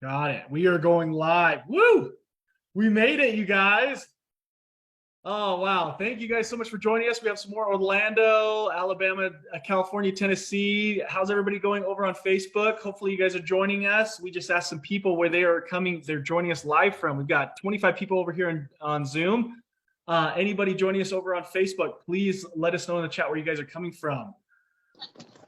Got it. We are going live. Woo! We made it, you guys. Oh, wow. Thank you guys so much for joining us. We have some more Orlando, Alabama, California, Tennessee. How's everybody going over on Facebook? Hopefully you guys are joining us. We just asked some people where they are coming. They're joining us live from. We've got 25 people over here on Zoom. Anybody joining us over on Facebook, please let us know in the chat where you guys are coming from.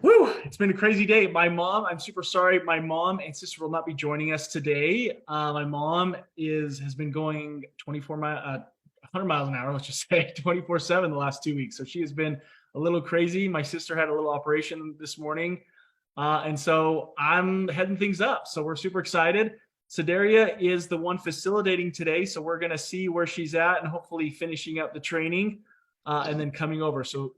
Woo, it's been a crazy day. I'm super sorry. My mom and sister will not be joining us today. My mom has been going 100 miles an hour, let's just say 24/7 the last 2 weeks. So she has been a little crazy. My sister had a little operation this morning. And so I'm heading things up. So we're super excited. Sedaria is the one facilitating today. So we're going to see where she's at and hopefully finishing up the training and then coming over. So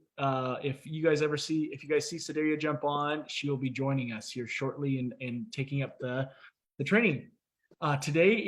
if you guys see Sedaria jump on, she'll be joining us here shortly and taking up the training. Today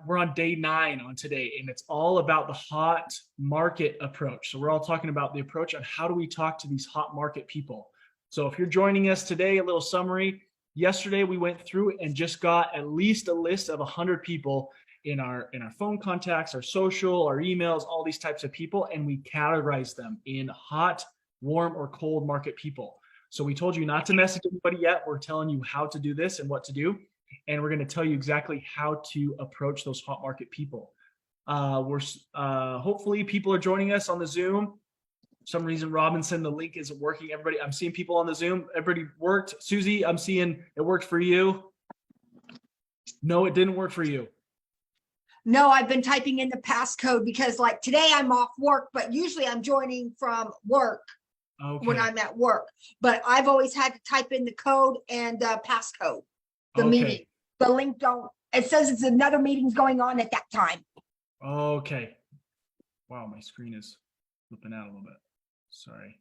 we're on day 9 on today, and it's all about the hot market approach. So we're all talking about the approach on how do we talk to these hot market people. So if you're joining us today, a little summary. Yesterday we went through and just got at least a list of 100 people in our phone contacts, our social, our emails, all these types of people, and we categorize them in hot, warm, or cold market people. So we told you not to message anybody yet. We're telling you how to do this and what to do, and we're going to tell you exactly how to approach those hot market people. Hopefully people are joining us on the Zoom. For some reason, Robinson, the link isn't working. Everybody, I'm seeing people on the Zoom. Everybody worked. Susie, I'm seeing it worked for you. No, it didn't work for you. No, I've been typing in the passcode because like today I'm off work, but usually I'm joining from work when I'm at work. But I've always had to type in the code and passcode. The meeting, the link it says it's another meeting's going on at that time. Okay. Wow, my screen is flipping out a little bit. Sorry.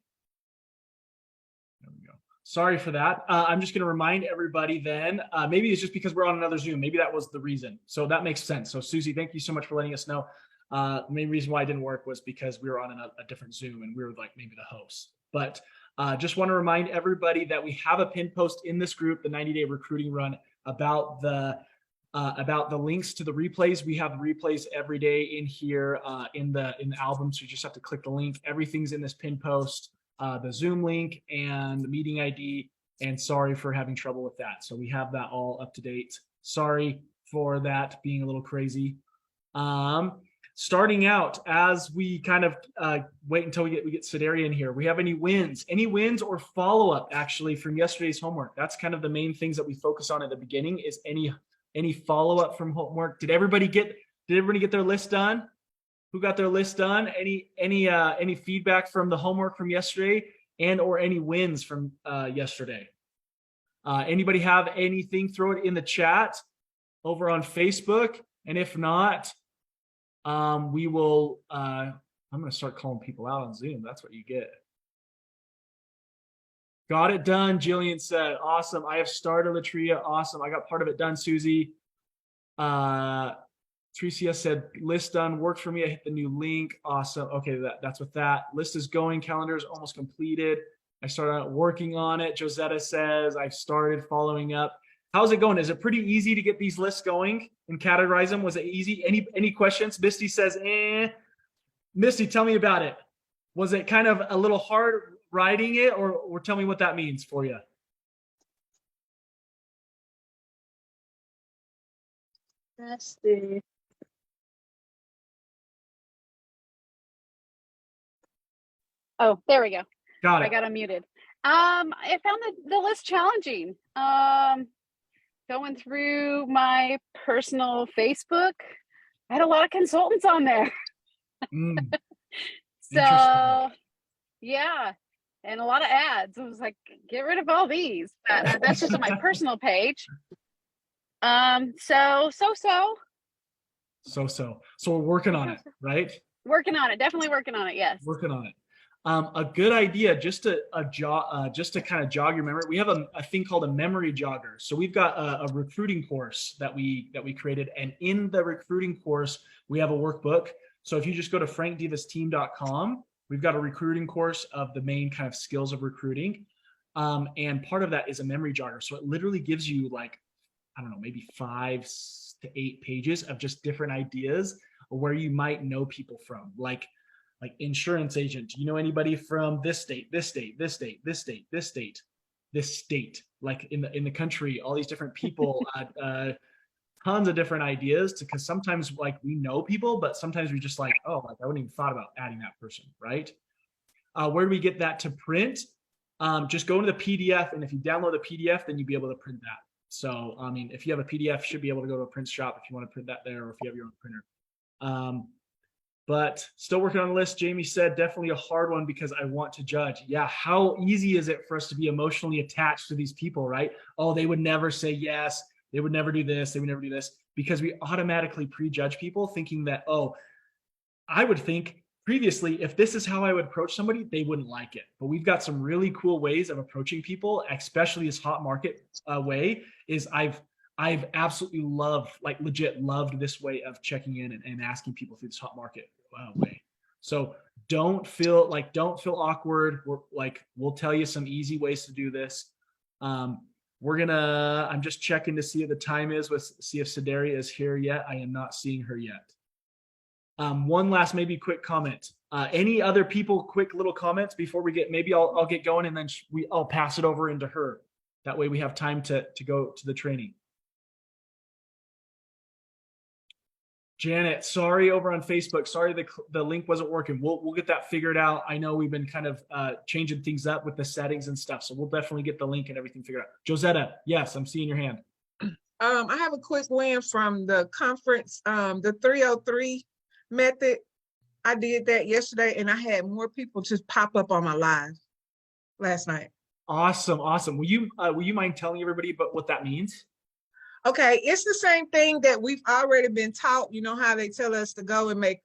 There we go. Sorry for that. I'm just going to remind everybody then, maybe it's just because we're on another Zoom. Maybe that was the reason. So that makes sense. So Susie, thank you so much for letting us know. The main reason why it didn't work was because we were on a different Zoom and we were like maybe the hosts. But just want to remind everybody that we have a pin post in this group, the 90-day recruiting run, about the links to the replays. We have replays every day in here in the album. So you just have to click the link. Everything's in this pin post. The Zoom link and the meeting ID, and sorry for having trouble with that. So we have that all up to date. Sorry for that being a little crazy. Starting out, as we kind of wait until we get Sedaria in here, we have any wins or follow-up actually from yesterday's homework. That's kind of the main things that we focus on at the beginning is any follow-up from homework. Did everybody get their list done? Who got their list done? Any feedback from the homework from yesterday and or any wins from yesterday? Anybody have anything? Throw it in the chat over on Facebook. And if not, we will, I'm going to start calling people out on Zoom. That's what you get. Got it done, Jillian said. Awesome. I have started Latria. Awesome. I got part of it done, Susie. Tricia said, list done, worked for me. I hit the new link. Awesome. Okay, that's with that. List is going. Calendar is almost completed. I started working on it. Josetta says, I've started following up. How's it going? Is it pretty easy to get these lists going and categorize them? Was it easy? Any questions? Misty says, Misty, tell me about it. Was it kind of a little hard writing it, or tell me what that means for you? Let's see. Oh, there we go. Got it. I got unmuted. I found the list challenging. Going through my personal Facebook, I had a lot of consultants on there. So, yeah, and a lot of ads. I was like, get rid of all these. But that's just on my personal page. So we're working on it, right? Working on it. Definitely working on it. Yes. Working on it. A good idea, just to kind of jog your memory. We have a thing called a memory jogger. So we've got a recruiting course that we created, and in the recruiting course we have a workbook. So if you just go to frankdivasteam.com, we've got a recruiting course of the main kind of skills of recruiting, and part of that is a memory jogger. So it literally gives you like I don't know, maybe 5 to 8 pages of just different ideas where you might know people from, like insurance agent. Do you know anybody from this state, this state, this state, this state, this state, this state, like in the country, all these different people, tons of different ideas, because sometimes like we know people, but sometimes we just like, oh, like I wouldn't even thought about adding that person, right? Where do we get that to print? Just go into the PDF, and if you download the PDF, then you'll be able to print that. So, I mean, if you have a PDF, you should be able to go to a print shop if you want to print that there, or if you have your own printer. But still working on the list. Jamie said, definitely a hard one because I want to judge. Yeah, how easy is it for us to be emotionally attached to these people, right? Oh, they would never say yes. They would never do this. They would never do this, because we automatically prejudge people, thinking that, oh, I would think previously, if this is how I would approach somebody, they wouldn't like it. But we've got some really cool ways of approaching people, especially this hot market way. Is I've absolutely loved, like legit loved this way of checking in and asking people through this hot market way. So don't feel awkward. We'll tell you some easy ways to do this. I'm just checking to see what the time is, see if Sedaria is here yet. I am not seeing her yet. One last maybe quick comment. Any other people, quick little comments before we maybe I'll get going, and then I'll pass it over into her. That way we have time to go to the training. Janet, sorry, over on Facebook. Sorry, the link wasn't working. We'll get that figured out. I know we've been kind of changing things up with the settings and stuff, so we'll definitely get the link and everything figured out. Josetta, yes, I'm seeing your hand. I have a quick win from the conference, the 303 method. I did that yesterday, and I had more people just pop up on my live last night. Awesome. Will you mind telling everybody about what that means? Okay, it's the same thing that we've already been taught. You know how they tell us to go and make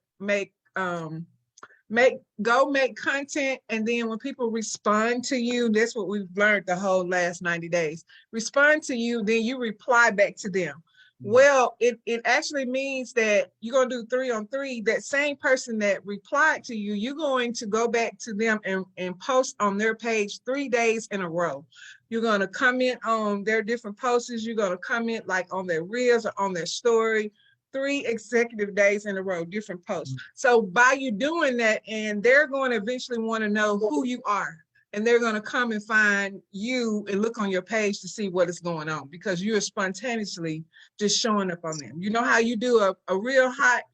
content, and then when people respond to you, that's what we've learned the whole last 90 days. Respond to you, then you reply back to them. Well, it actually means that you're going to do 3 on 3. That same person that replied to you, you're going to go back to them and post on their page 3 days in a row. You're going to comment on their different posts. You're going to comment like on their reels or on their story, 3 consecutive days in a row, different posts. So by you doing that, and they're going to eventually want to know who you are. And they're going to come and find you and look on your page to see what is going on, because you're spontaneously just showing up on them. You know how you do a real hot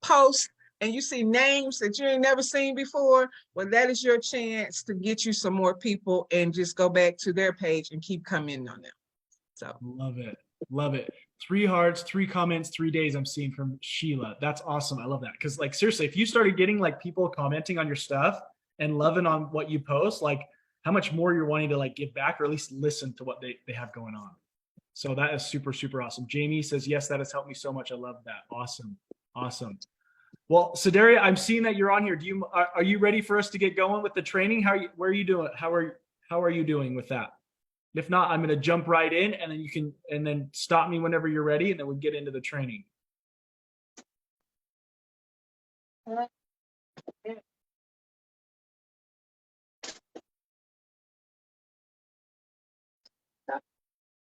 post and you see names that you ain't never seen before? Well, that is your chance to get you some more people and just go back to their page and keep coming on them. So love it. 3 hearts, 3 comments, 3 days I'm seeing from Sheila. That's awesome. I love that. Because like seriously, if you started getting like people commenting on your stuff and loving on what you post, like how much more you're wanting to like give back, or at least listen to what they have going on. So that is super, super awesome. Jamie says, yes, that has helped me so much. I love that. Awesome. Well, Sedaria, I'm seeing that you're on here. Are you ready for us to get going with the training? Where are you doing? How are you doing with that? If not, I'm going to jump right in, and then stop me whenever you're ready, and then we'll get into the training.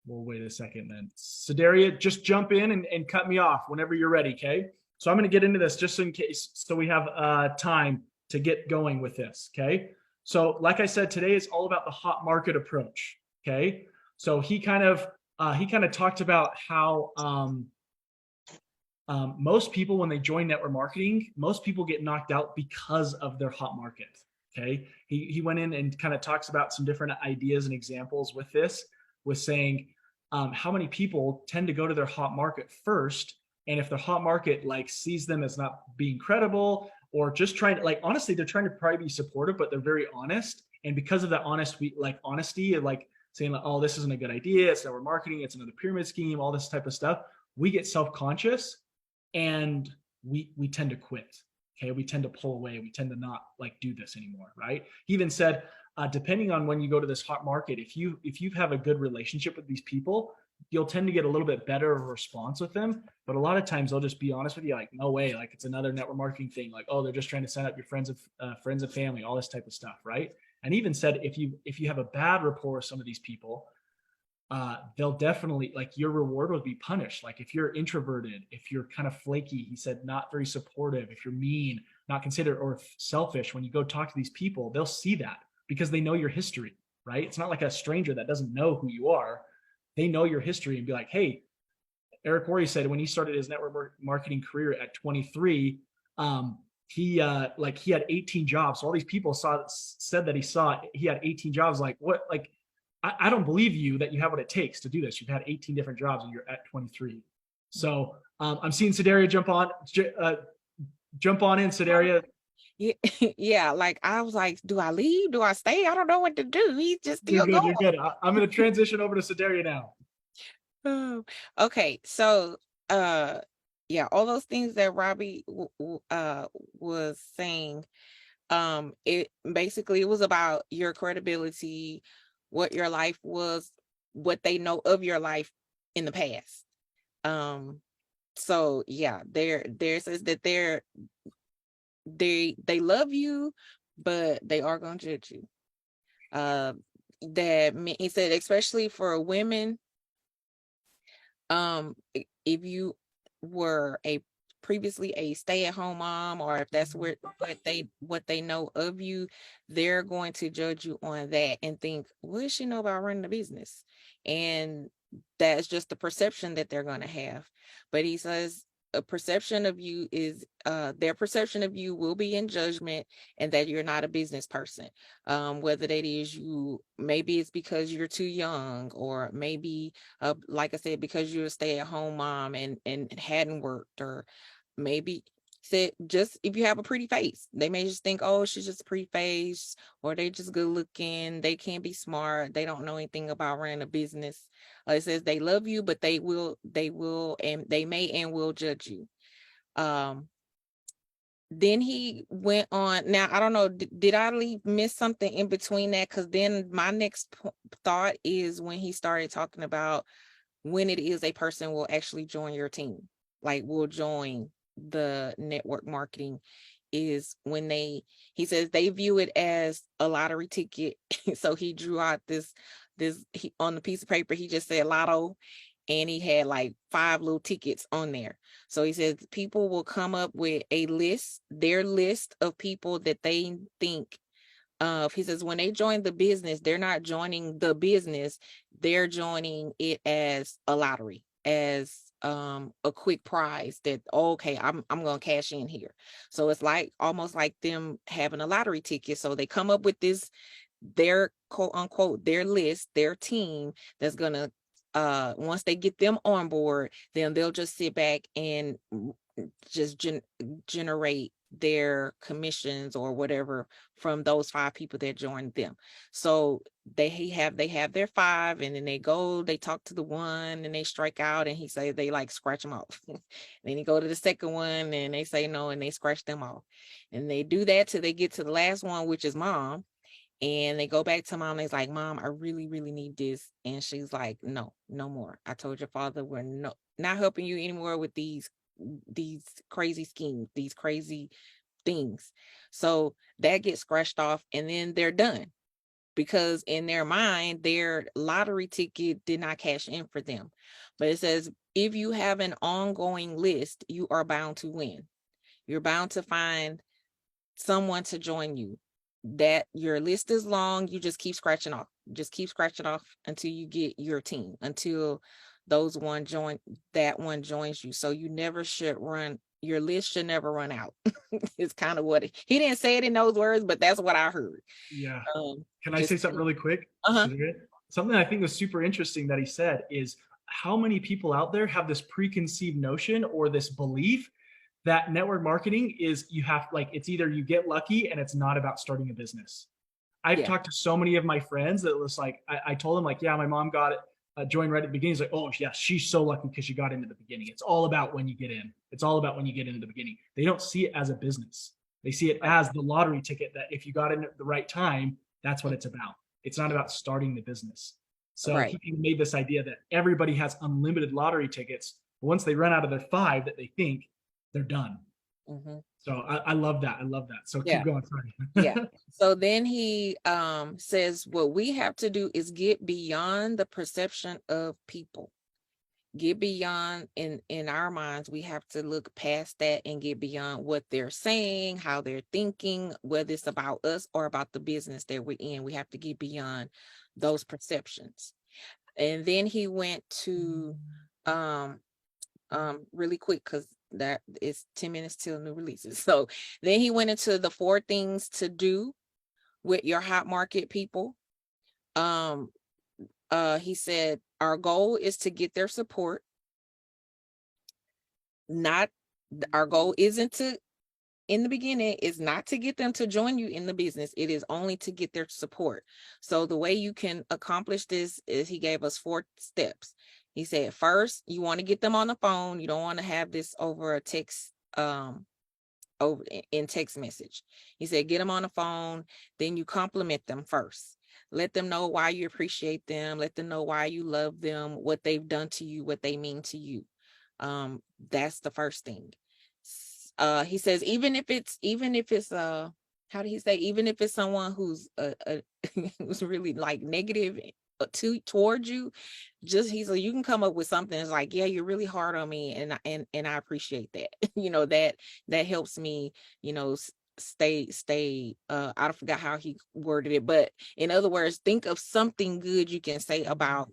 We'll wait a second then. Sedaria, just jump in and cut me off whenever you're ready, okay? So I'm going to get into this just in case, so we have time to get going with this, okay? So like I said, today is all about the hot market approach, okay? So he kind of talked about how most people, when they join network marketing, most people get knocked out because of their hot market, okay? He went in and kind of talks about some different ideas and examples with this, with saying how many people tend to go to their hot market first, and if their hot market like sees them as not being credible, or just trying to, like, honestly, they're trying to probably be supportive, but they're very honest, and because of that honesty, like saying like, oh, this isn't a good idea, it's network marketing, it's another pyramid scheme, all this type of stuff, we get self-conscious and we tend to quit. Okay, we tend to pull away, we tend to not like do this anymore, right? He even said, depending on when you go to this hot market, if you have a good relationship with these people, you'll tend to get a little bit better response with them. But a lot of times they'll just be honest with you, like, no way, like it's another network marketing thing, like, oh, they're just trying to sign up your friends and family, all this type of stuff, right? And even said, if you have a bad rapport with some of these people, they'll definitely, like, your reward will be punished. Like if you're introverted, if you're kind of flaky, he said, not very supportive, if you're mean, not considerate, or selfish, when you go talk to these people, they'll see that because they know your history, right? It's not like a stranger that doesn't know who you are. They know your history and be like, hey, Eric Worre said when he started his network marketing career at 23, he had 18 jobs. So all these people said that he had 18 jobs. Like, what? Like, I don't believe you that you have what it takes to do this. You've had 18 different jobs and you're at 23. So I'm seeing Sedaria jump on in, Sedaria. Yeah, yeah, like I was like, do I leave? Do I stay? I don't know what to do. He's just You're still good. You're going. good. I'm going to transition over to Sedaria now. Oh, okay, so yeah, all those things that Robbie was saying, it basically it was about your credibility, what your life was, what they know of your life in the past. So yeah, there says that they love you, but they are gonna judge you. That he said, especially for women, if you were previously a stay-at-home mom, or if that's what they know of you, they're going to judge you on that and think, what does she know about running a business? And that's just the perception that they're going to have. But he says a perception of you is their perception of you will be in judgment, and that you're not a business person. Whether that is maybe it's because you're too young, or maybe like I said, because you're a stay-at-home mom and hadn't worked, or maybe said just if you have a pretty face, they may just think, oh, she's just a pretty face, or they just good looking, they can't be smart, they don't know anything about running a business. It says they love you, but they will and they may and will judge you. Then he went on. Now I don't know, did I miss something in between that? Because then my next thought is when he started talking about when it is a person will actually join your team, like will join the network marketing, is when he says they view it as a lottery ticket. So he drew out this on the piece of paper, he just said lotto, and he had like 5 little tickets on there. So he says people will come up with their list of people that they think of. He says when they join the business, they're not joining the business, they're joining it as a lottery, as a quick prize that, okay, I'm gonna cash in here. So it's like almost like them having a lottery ticket. So they come up with their quote unquote their list, their team that's gonna once they get them on board, then they'll just sit back and just generate their commissions or whatever from those 5 people that joined them. So they have their 5, and then they talk to the one and they strike out, and he say they like scratch them off. Then you go to the second one and they say no, and they scratch them off, and they do that till they get to the last one, which is mom. And they go back to mom, and he's like, Mom, I really, really need this. And she's like, no more. I told your father we're not helping you anymore with these crazy schemes, these crazy things. So that gets scratched off, and then they're done, because in their mind, their lottery ticket did not cash in for them. But it says, if you have an ongoing list, you are bound to win. You're bound to find someone to join you. That your list is long, you just keep scratching off until you get your team, until that one joins you. So you never should your list should never run out. It's kind of what he didn't say it in those words, but that's what I heard. Yeah. Can I say something really quick? Something I think was super interesting that he said is how many people out there have this preconceived notion or this belief that network marketing is it's either you get lucky and it's not about starting a business. I've talked to so many of my friends that was like, I told them like, yeah, my mom got it, joined right at the beginning. It's like, oh yeah, she's so lucky because she got into the beginning. It's all about when you get in. It's all about when you get into the beginning. They don't see it as a business. They see it as the lottery ticket that if you got in at the right time, that's what it's about. It's not about starting the business. So he made this idea that everybody has unlimited lottery tickets. But once they run out of their 5 that they think, they're done. So I love that. I love that. So keep Yeah. going. Sorry. Yeah. So then he says what we have to do is get beyond the perception of people. Get beyond in our minds, we have to look past that and get beyond what they're saying, how they're thinking, whether it's about us or about the business that we're in. We have to get beyond those perceptions. And then he went to really quick, because that is 10 minutes till new releases. So then he went into the 4 things to do with your hot market people. He said our goal is to get their support. Not our goal isn't to, in the beginning, is not to get them to join you in the business. It is only to get their support. So the way you can accomplish this is, he gave us 4 steps. He said, first, you want to get them on the phone. You don't want to have this over a text, over in text message. He said, get them on the phone. Then you compliment them first. Let them know why you appreciate them. Let them know why you love them, what they've done to you, what they mean to you. That's the first thing. He says, even if it's how did he say, even if it's someone who's who's really like negative towards you, just, he said, you can come up with something that's like, yeah, you're really hard on me, and I appreciate that. That helps me, stay I forgot how he worded it, but in other words, think of something good you can say about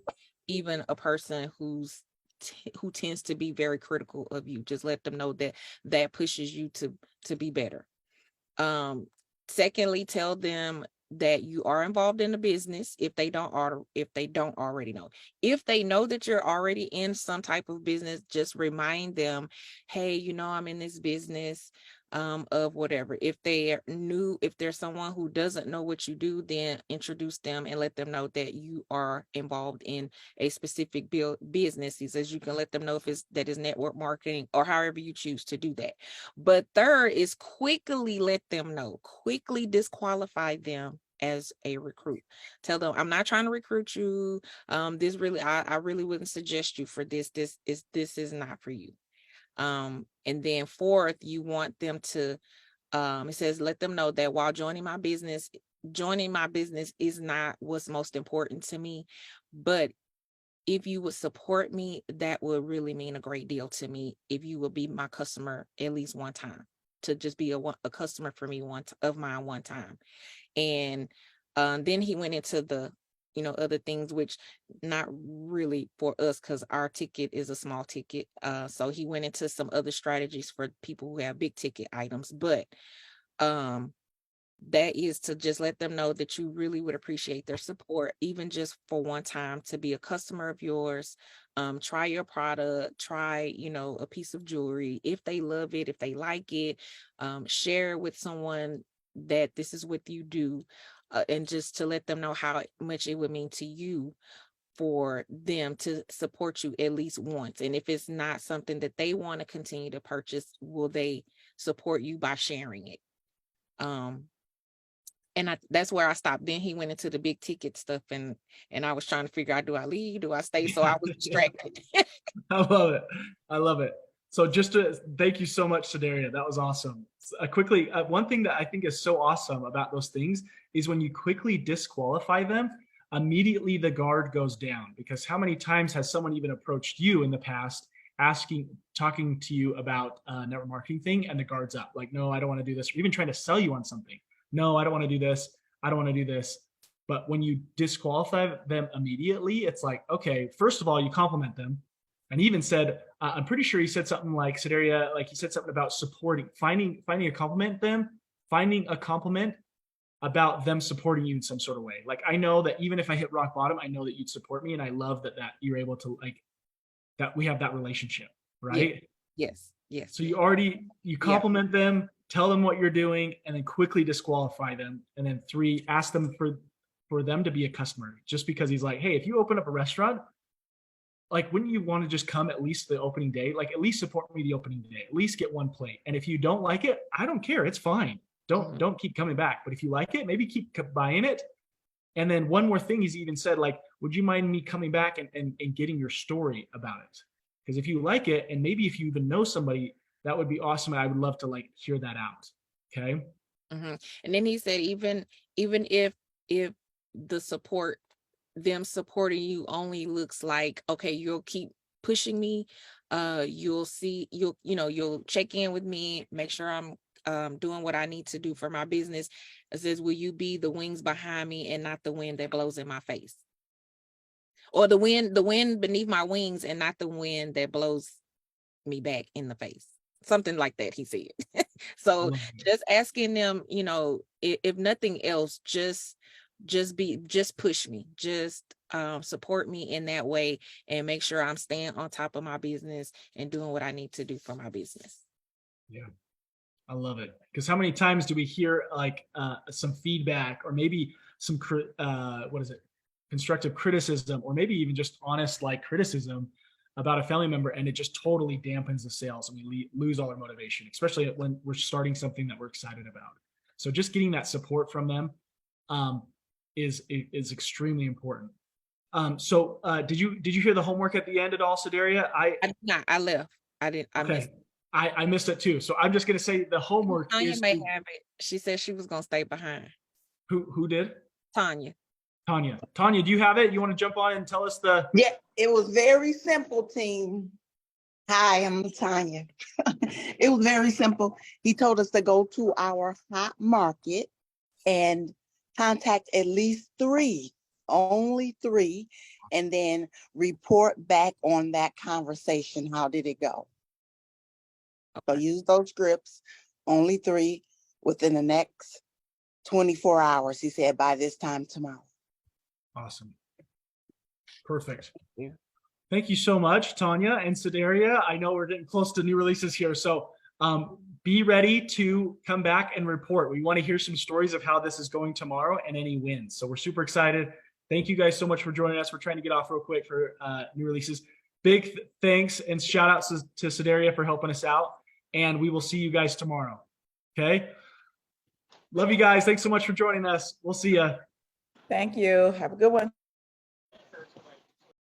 even a person who tends to be very critical of you. Just let them know that pushes you to be better. Secondly, tell them that you are involved in the business if they don't already know. If they know that you're already in some type of business, just remind them, hey, I'm in this business of whatever. If they're new, if there's someone who doesn't know what you do, then introduce them and let them know that you are involved in a specific business. He says you can let them know if it's network marketing or however you choose to do that. But third is quickly disqualify them as a recruit. Tell them, I'm not trying to recruit you. This really, I really wouldn't suggest you for this. This is not for you. And then fourth, you want them to, it says, let them know that while joining my business is not what's most important to me, but if you would support me, that would really mean a great deal to me. If you would be my customer at least one time, to just be a customer for me one time. And then he went into the other things, which not really for us because our ticket is a small ticket. So he went into some other strategies for people who have big ticket items, but that is to just let them know that you really would appreciate their support, even just for one time, to be a customer of yours. Try your product, try, a piece of jewelry. If they love it, if they like it, share with someone that this is what you do, and just to let them know how much it would mean to you for them to support you at least once. And if it's not something that they want to continue to purchase, will they support you by sharing it? And that's where I stopped. Then he went into the big ticket stuff, and I was trying to figure out, do I leave? Do I stay? So I was distracted. I love it. So just to thank you so much, Sedaria. That was awesome. Quickly, one thing that I think is so awesome about those things is when you quickly disqualify them, immediately the guard goes down. Because how many times has someone even approached you in the past talking to you about a network marketing thing, and the guard's up, like, no, I don't want to do this, or even trying to sell you on something. No, I don't want to do this. I don't want to do this. But when you disqualify them immediately, it's like, okay, first of all, you compliment them. And he even said, I'm pretty sure he said something like, Sedaria, like he said something about finding a compliment about them supporting you in some sort of way. Like, I know that even if I hit rock bottom, I know that you'd support me. And I love that you're able to, like, that we have that relationship, right? Yes. So you compliment them, tell them what you're doing, and then quickly disqualify them. And then 3, ask them for them to be a customer. Just because he's like, hey, if you open up a restaurant, like, wouldn't you want to just come at least the opening day? Like, at least support me the opening day, at least get 1 plate. And if you don't like it, I don't care. It's fine. Don't keep coming back. But if you like it, maybe keep buying it. And then one more thing, he's even said, like, would you mind me coming back and getting your story about it? Because if you like it, and maybe if you even know somebody that would be awesome. I would love to like hear that out. Okay. And then he said, even if the support, them supporting you only looks like, okay, you'll keep pushing me, you'll see, you'll check in with me, make sure I'm doing what I need to do for my business. It says, will you be the wings behind me and not the wind that blows in my face? Or the wind beneath my wings and not the wind that blows me back in the face. Something like that, he said. So just asking them, if nothing else, just push me, just support me in that way, and make sure I'm staying on top of my business and doing what I need to do for my business. Yeah, I love it. Because how many times do we hear like some feedback, or maybe some constructive criticism, or maybe even just honest like criticism about a family member, and it just totally dampens the sales and we lose all our motivation, especially when we're starting something that we're excited about. So just getting that support from them is extremely important. So did you hear the homework at the end at all, Sedaria? I did not. I left. I didn't. I missed it. I missed it too. So I'm just going to say the homework Tanya may have it. She said she was going to stay behind. Who did? Tanya. Tanya, do you have it? You want to jump on and tell us the? Yeah, it was very simple, team. Hi, I'm Tanya. It was very simple. He told us to go to our hot market and contact at least 3, only 3, and then report back on that conversation. How did it go? So use those scripts, only 3 within the next 24 hours. He said by this time tomorrow. Awesome. Perfect. Yeah. Thank you so much, Tanya and Sedaria. I know we're getting close to new releases here. So be ready to come back and report. We want to hear some stories of how this is going tomorrow and any wins. So we're super excited. Thank you guys so much for joining us. We're trying to get off real quick for new releases. Big thanks and shout outs to Sedaria for helping us out. And we will see you guys tomorrow. Okay. Love you guys. Thanks so much for joining us. We'll see you. Thank you. Have a good one.